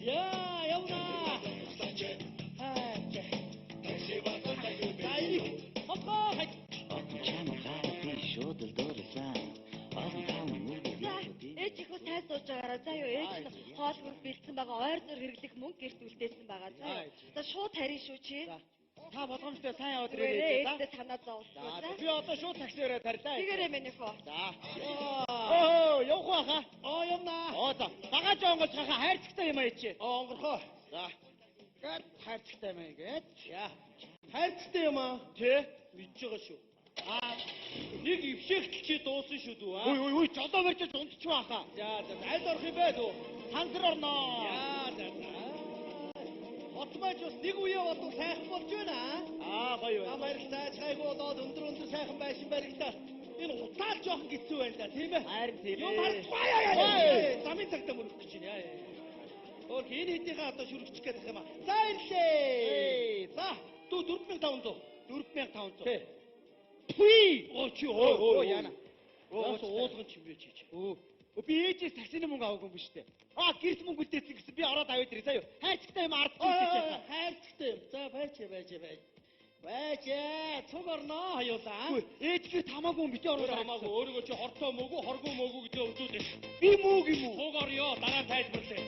Яа, явна. Ээж их сайн сууж байгаараа заа юу ээж нь хоол хүнс бэлдсэн байгаа ойр зур хэрэглэх мөнгө гэрт үлдээсэн байгаа заа юу. За шууд харин шүү чи. Та болгоомжтой сайн яваад ирээ. Ээжтэй санаа зовлоо за. Би одоо шууд таксиороо тарилаа. Тэгэрэй минийх үү. За. Явах байхаа. Явна. За. Багаж онгоц хахаа хайрцагтай юм аач. Онгорхоо. За. Гэт хайрцагтай юм ингээд. Яа. Хайрцагтай юм аа. Тэ? Мэдж байгаа шүү. Нэг ившээгт чи дуусан шүү дүү аа. Ой, жолоо барьж унтчих байхаа. За, аль орох юм бэ дүү? Хансар орноо. Яа, за. Отмаач бас нэг үе болов сайхан болж байна аа. Гоё байна. Баярлалаа. Чайгуу болоод өндөр сайхан байшин баригдаа. Энэ утаал жоохон гитсэн байна да, тийм ээ? Харин тийм. Юу харахгүй. Замын цагтаа мөрөх гэж байна яа. Өөр энэ хэдийнхээ одоо шүргчих гэдэг юм аа. За ирлээ. За, дүү 4500. 4500. Тий. Пүй! Чи яана. Уулган чимрээ чи. Би ээжээс таксины мөнгө аваагүй юм биш үү? Гэрт мөнгө үлдээсэн гэсэн би ороод аваад ирээ заа юу. Хайрцагтай юм ардчих гэж байна. Хайрцагтай юм. За байж. Цуг орноо хаюулаа. Ээж гэрт хамаагүй юм бити ороод хамаагүй. Өөрийгөө чи хортой мөгөө, хоргүй мөгөө гэж өвдөөд. Би мөг юм уу? Цуг орё. Дараа тайлбарлая.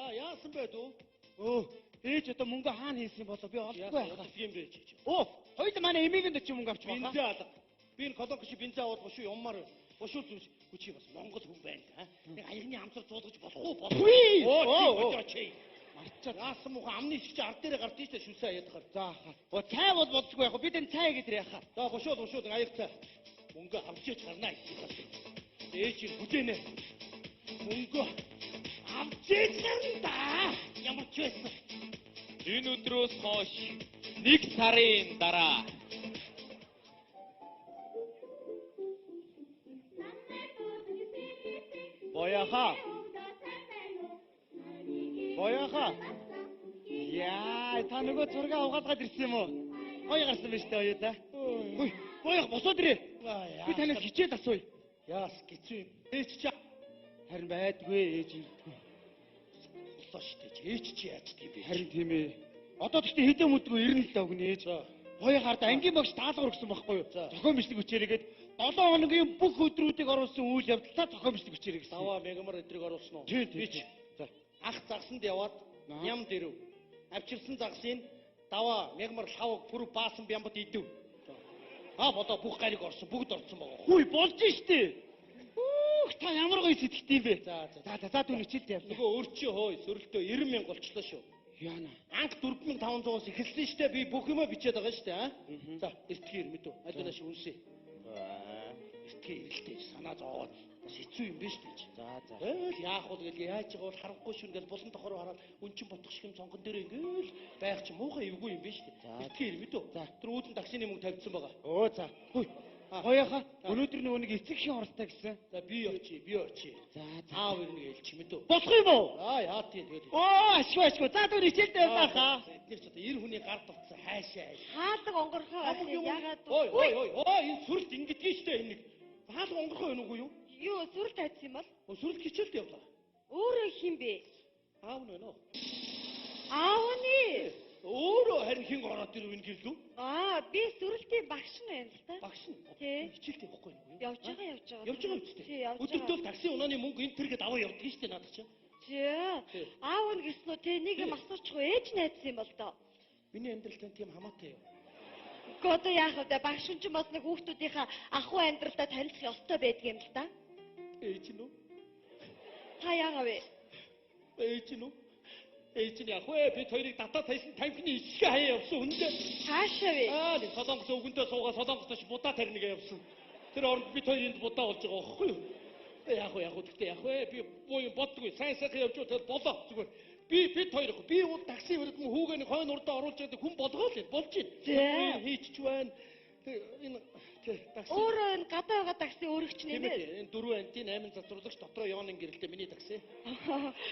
Яасан бэ дүү? Ээж одоо мөнгө хаана хийсэн болоо би олдохгүй байхаа. Тийм бэ чи. Хоёул манай эмээгэнд чи мөнгө авч байгаа. Бензин алга. Би энэ колонч бензин аваад бошуу юммаар бошуу зүс хүчи бас Монгол хүн байна. Нэг аягны амсар зуулгаж болох уу? Чи. Марчаа яасан муха амны ишгч ард дээрээ гард тийш шүсээ аяадахаар. За хаа. Цай бол болцгүй яг. Бид энэ цай гэдэр яхаа. За бошуу аяг цай. Мөнгө авчиж гарнаа. Ээж хүлээнэ. Мөнгө амчээчнэ ямар ч байсан. Энэ өдрөөс хойш 1 сарын дараа Бояха. Яа, та нөгөө зураг авгаалгаад ирсэн юм уу? Гоё гарсан биз дээ оюу та. Хөөе, боёх босоод ирээ. Би танаас хичээд асууя. Яас гिचүү. Ээж чи харин байдгүй ээж ирдгүй. Болоо штэ ээж чи яачдаг юм бэ? Харин тийм ээ. Одоо тэгтээ хэдэн өдрөө ирнэ л өгнө ээж. Хоёр гард ангийн багш даалгавар өгсөн байхгүй юу? Зохион бичиг хүчээрээгээд 7 хоногийн бүх өдрүүдийг оруулсан үйл явдлаа зохион бичиг хүчээрээ гэсэн. 5 мегамар өдрийг оруулсан уу? Би ч. За. Ах загсанд яваад ням дэрв. Авчирсан загсыг даваа мегамар лавг пүр баасан бямбад идэв. Бодоо бүх гариг орсон бүгд орсон байгаа. Хүй болж штэ. Та ямар гоё сэтгэвтэй юм бэ? За түүний хичээлд явлаа. Нөгөө өрчөө хөөе сөрөлтөө 90,000 болчлоо шүү. Яана. Анх 4,500-аас эхэлсэн штэ би бүх юмаа бичээд байгаа штэ За эртгээр мэдв. Айлнаш үнсээ. Эртгээр ирэлтэй санаа зовоод бас хэцүү юм биш үү? За. Яах вэ гэл яаж байгаа бол харахгүй шүү ингээл булан тохороо хараад өнчин ботох шиг юм цонгон дээр ингээл байх чи муухай эвгүй юм биш үү? Эртгээр мэдв. Тэр үүдэн таксины мөнгө тавьдсан байгаа. За. Хүй. Хоёоха өнөөдөр нөгөө нэг эцэг шин оролтой гэсэн. За би очие. За аав ирнэ гээл чи мэдв. Болох юм уу? Яа тийм тэгээд. Ашгүй. За түр хичээлдээ байхаа. Эдгээр ч одоо 90 хүний гар тулцсан хайшаа. Хаалга онгорхоо яагаад энэ сүрэлт ингэдэж штэ энэ нэг. Хаалга онгорхоо юу юу? Юу сүрэлт хайцсан юм бол? Сүрэлт хичээлд явлаа. Өөрөө хин бэ? Аав нь нөө. Аавны өөрөө харин хин ороод ирвэн гэлгүй. Би сүрэлтийн багш нь байна л та. Багш нь? Хичээлд явахгүй юу? Явж байгаа. Явж байгаа үстэй. Өдөртөө такси унааны мөнгө энэ төргээд аваа явдаг штэ надад чинь. Аав нь гэснөө те нэг юм асуучихгүй ээж найдсан юм бол доо. Миний амьдралтай тийм хамаатай юу? Гото яах вэ? Багш нь ч бас нэг хүүхдүүдийнхаа ахуй амьдралдаа танилцах ёстой байдаг юм л та. Ээж нь үү? Та яагаа вэ? Ээж нь үү? Ээж нь яах вэ? Бид хоёрыг татаа тайсан танкны ишгэ хаяа явсан үндэ. Хаашаа вэ? Нэг солонгос өвгөндөө суугаа солонгосч будаа тарныг явсан. Тэр оронд бид хоёр энд будаа болж байгаа байхгүй юу? Яах вэ? Би боо боддгүй. Сайн явж байгаа болоо зүгээр. Бид хоёр би уул такси өргөн хүүгээ нэг хойно урдаа оруулж байгаа хүн болгоо л болж байна. Хийчих байна. Энэ такси. Өөрөө энэ гадаа байгаа такси өөрөгч нэмээ. Энэ 4 антин 8 зацруулагч дотроо явна гэрэлтэй миний такси.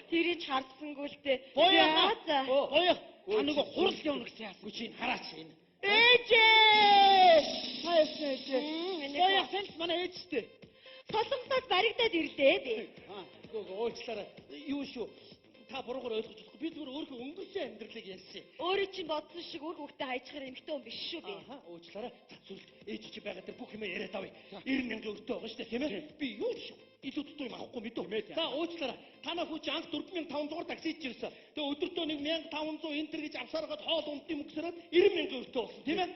Тэрийг ч хардсангүй л дээ. Боёо. Та нөгөө хурал явна гэсэн яасан. Гү чинь хараач энэ. Ээжээ! Хайс ээжээ. Миний Гоё санс манай ээжтэй. солонгосоос баригдаад ирлээ би. Гү уучлаарай. Юу шүү? Та буруугаар ойлгож болохгүй. Би зүгээр өөрийнхөө өнгөрсөн амьдралыг ярьсан. Өөрөө чинь бодсон шиг үр хөвгтөд хайчхаар эмхтэн хүн биш шүү би. Аха, уучлаарай. За зүйл ээж чи байгаа дээр бүх юмээ яриад авъя. 90,000 өртөө байгаа шүү дээ, тийм ээ? Би юу ч илүү тутуу юм авахгүй мэдв. За уучлаарай. Танаа хүү чи анх 4,500 таксиж ирсэн. Тэгээ өдөртөө нэг 1,500 энтер гэж авсараад хоол унд юм өгсөрөөд 90,000 өртөө болсон, тийм ээ?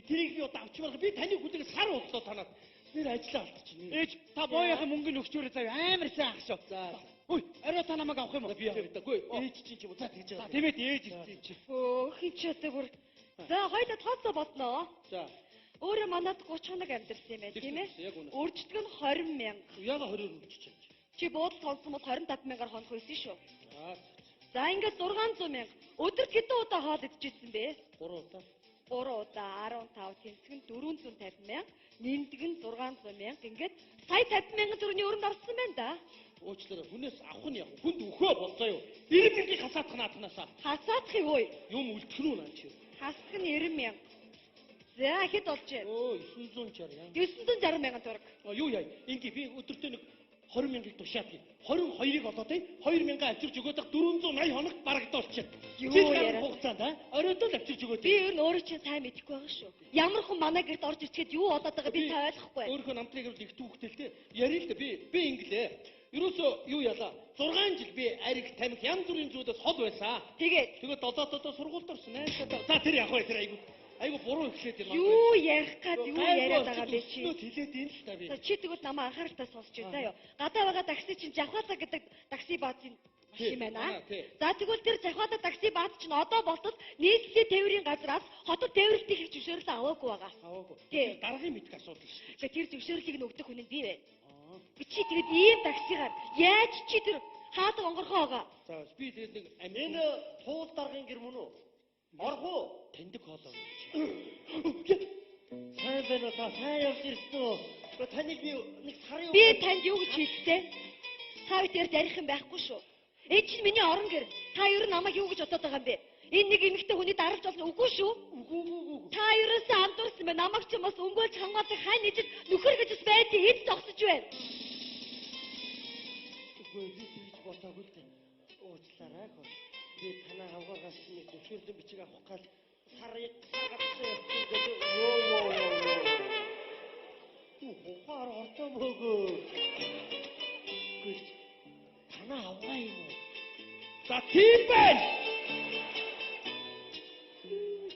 Тэрийг би одоо авчмаар би таны хүлээг сар удаа танаад нэр ажиллаа алдчихна. Ээж та боёогийн мөнгөний өгчөөрэй заяа амар сайн ах шүү. За. Үй, орой та намайг авах юм уу? Би авдаггүй. Ээж чинь ч юм уу за тэгж За байгаа. тийм ээ ээж ирсэн чи. Өө хин ч өсөг бүр. За хоёлаа тооцоо бодноо. За. Өөрөө манад 30 хоног амьдэрсэн юм байна тийм ээ. Яг үнэ. Үрждэг нь 20,000. Яга 20 өгч чинь. Чи буудал сонсон бол 25,000-аар хонох байсан шүү. За. За ингээд 600,000. Өдөрт хэдэн удаа хоол идчихсэн бэ? 3 удаа. 3 удаа 15 тэнцэг нь 450,000, нэмдэг нь 600,000. Ингээд сая 50,000 төгрөгийн өрөнд орсон байна да. Уучлаарай. Хүнээс авах нь яг хүнд өхөө болцоо юу. 90,000-ийг хасаадах наатнасаа. Хасаадах юм уу? Юм үлдэх нь наа чи. Хасах нь 90,000. За хэд болж байна? Өө 960 яа. 960,000 төгрөг. Юу яа. Ингээ би өдөртөө нэг 20,000-ыг тушаад гээ. 22-ыг олоод 20,000 авчирч өгөөд 480 хоногт барагдуулчих. Юу Чи яриа. хугацаанд оройдоо л авчирч өгөөд. Би ер нь өөрөө чинь сайн мэдэхгүй байгаа шүү. Ямар хүн манай гэрт орж ирчихэд юу болоод байгааг би сайн ойлгохгүй. Өөрөө намтрыг л их түүхтэй л те. Ярил л да би инглээ. Ерөөсөө юу яла 6 жил би ариг тамхи янз бүрийн зүйлээс хол байсан. Тэгээд Тэгээд долоотоо сургуульд орсон. За тэр яг бай тэр айгу буруу ихлээд юм. юу ярих гад юу яриад байгаа бэ чи? Хэлээд ийм л та би. За чи тэгвэл намаа анхааралтай сонсч байна заа юу. Гадаа байгаа такси чинь Жавхата гэдэг такси баазын машин байна. За тэгвэл тэр Жавхата такси бааз чинь одоо болтол нийслэлийн тээврийн газраас хотод тээвэрлэлтийг их зөвшөөрөл аваагүй байгаа. Аваагүй. Тий. Дараагийн мэдих асуудал шүү дээ. Тэр зөвшөөрлийг нь өгдөг хүн нь би байна. Би чи тэгээд ийм таксигаар яаж чи тэр хаадаг онгорхоо байгаа? За би тэгээд нэг Энэ туул даргын гэр мөн үү? Орох уу? тэндэг хоолоо. Сайн байна та сайн явж ирсэн үү? Гэхдээ таныг би нэг сарын Би танд юу гэж хэлсэн? Та хоёр зарих юм байхгүй шүү. Энэ чинь миний орон гэр. Та ер нь намайг юу гэж бодоод байгаа юм бэ? Энэ нэг эмэгтэй хүний даралж болно үгүй шүү. Та ерөөсөө андуурсан байна. Намайг ч бас өнгөөлж хамгаалах хай нэжид нөхөр гэж бас байдгийг хэд зогсож байна. үгүй би тэгж бодоогүй л дээ. Уучлаарай хөө. Би танаа авгаагаас нэг зөвшөөрлөн бичиг авах гал сарын саргацсан явчихсан гэдэг. Ухаар ортой мөгөө. Гүйл танаа авгаа юм уу? За тийм байна.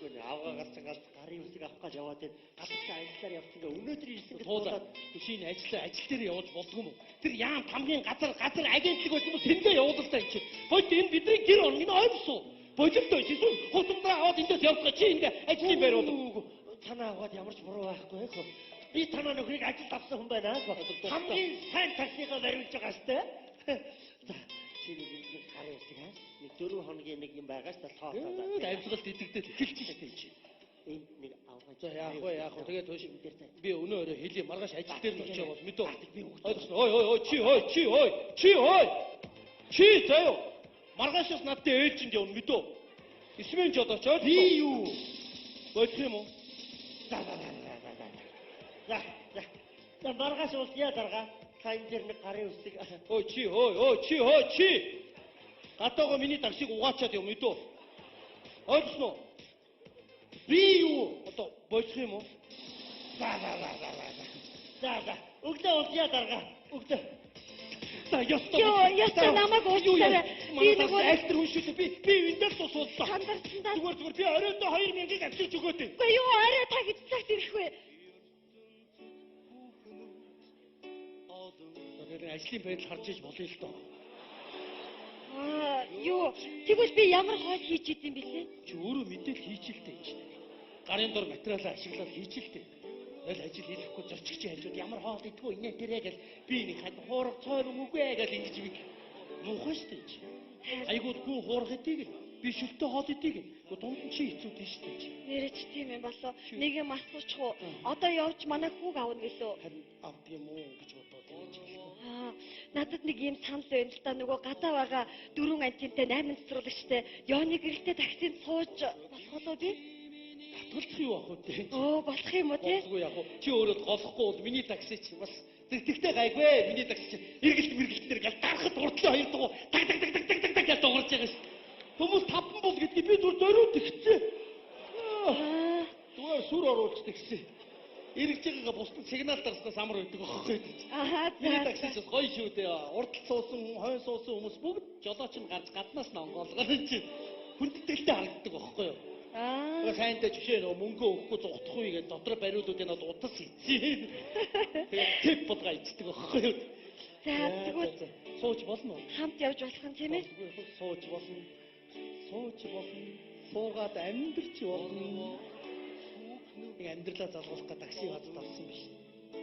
Гүйл авгаагаас гарын үсэг авах гал яваад байна. Гадагшаа ажиллаар явчихсан. Өнөөдөр ирсэн гэж Туулаад төшийн ажил дээр явуулж болдгоо юм уу? Тэр яам хамгийн газар агентлаг байсан бол тэндээ явуулсан юм чи. Хойд энэ бидний гэр орны ойлгосоо. Боловтой шисүү хотомдраа аваад эндээс явуулах чи ингээ ажлын байр бол. танаа аваад ямар ч буруу байхгүй хөө. Би танаа нөхрийг ажилд авсан хүн байна хөө. Хамгийн сайн таксигаа бариулж байгаа штэ. За чи нэг гарын үсэг аа. Нэг 4 хоногийн нэг юм байгаа штэ тоосоо. Амьсгалд идэгдэл эхэлчихсэн чи. Энд нэг авгаа. За яах вэ? Тэгээд тууш дээр цаа. би өнөө өрөө хэлий маргааш ажил дээр нь очиж бол мэдөө. Ойлгосон. Ой чи заяа. Маргаашаас надтай ээлжинд явна мэдөө. Исмэн ч одооч Би юу? болох юм уу? За маргааш уулзъя дарга. Та энэ дэр нэг гарын үсэг. Чи. Гадаагаа миний таксиг угаачаад яв мэдөө. Ойлгосон уу? Би юу? Одоо болох юм уу? За. Өглөө уулзъя дарга. Өглөө. За ёстой. Ёстой намайг уучлаарай. Би нөгөө айстер хүн шүү дээ. Би эндээс суудлаа. сандарсандаа. Зүгээр би оройдоо 2,000-ыг авчирч өгөөд. Үгүй юу арай та хэд цагт ирэх вэ? Тэр ажлын байдал харж иж болъё л доо. Юу тэгвэл би ямар хоол хийж идэм бэлээ? Чи өөрөө мэдээл хийчихэлтэй юм чинь. Гарын дор материалаа ашиглаад хийчихэлтэй. Тэгэл ажил хийхгүй зорчигч хажууд ямар хоол идэггүй инээ тэрэ гэл би нэг хад хуурах цойр үгүй гэл ингэж би муухай штэ чи. Айгууд гүү хуурах идийг би шүлтөө хоол идийг дунд нь чи хэцүү тийш штэ чи. Нэрэж тийм юм болоо. Нэг юм асуучих уу? Одоо явж манай хүүг авна гэлөө. Харин авд юм уу гэж бодоод байж. Надад нэг юм санал байна л да. Нөгөө гадаа байгаа 4 антинтай 8 цэцэрлэгчтэй Ёны гэрэлтэй таксинд сууж болох уу би? Татгалзах юу ах вэ? Болох юм уу те? Болгүй яг уу. Чи өөрөө голохгүй бол миний такси чи бас тэгтэгтэй гайгүй. Миний такси чи эргэлтээр гал дарахад урдлаа хоёр дугуй так гэж дуурж байгаа ш. Хүмүүс таван бол гэдгийг би зүр зориуд ихцээ. Зүгээр сүр оруулж тэгсэн. Эргэж байгаагаа бусдад сигнал дарснаас амар өгдөг байхгүй. Миний такси ч гоё шүү дээ. Урдл суусан, хойно суусан хүмүүс бүгд жолооч нь гарч гаднаас нь онгоолгоо чи хүндэтгэлтэй харагддаг байхгүй юу? Сайнтай жишээ нөгөө мөнгө өгөхгүй зугтахгүй гэдэг дотор бариулуудыг над утас хийсэн. Тэгээд тэп бодгаа ичдэг байхгүй юу? За тэгвэл сууж болно уу? хамт явж болох юм тийм ээ? Сууж болно. Суугаад амьдрч болно. Нэг амьдралаа залгуулах гэж такси хадад авсан биш.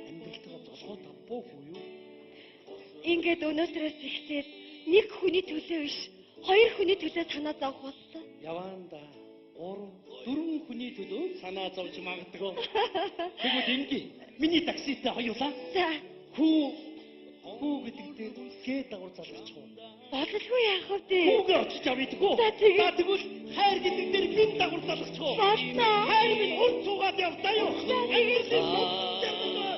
Амьдралтаа золгоод авбуу хүү юу? Ингээд өнөөдрөөс эхлээд нэг хүний төлөө биш, 2 хүний төлөө санаа зовх болсон. Яваанда 3, 4 хүний төлөө санаа зовж магадгүй. Тэгвэл ингээ миний такситай хоёулаа. За. Хүү гэдэг дээр гээ дагуур залгачих уу? Бодлого яах вэ дээ? Хүүгээ очиж авъя. За тэгвэл хайр гэдэг дээр гин дагуур залгачих уу? Болно. Хайр минь ур цугаад явтаа юу? За тэгээд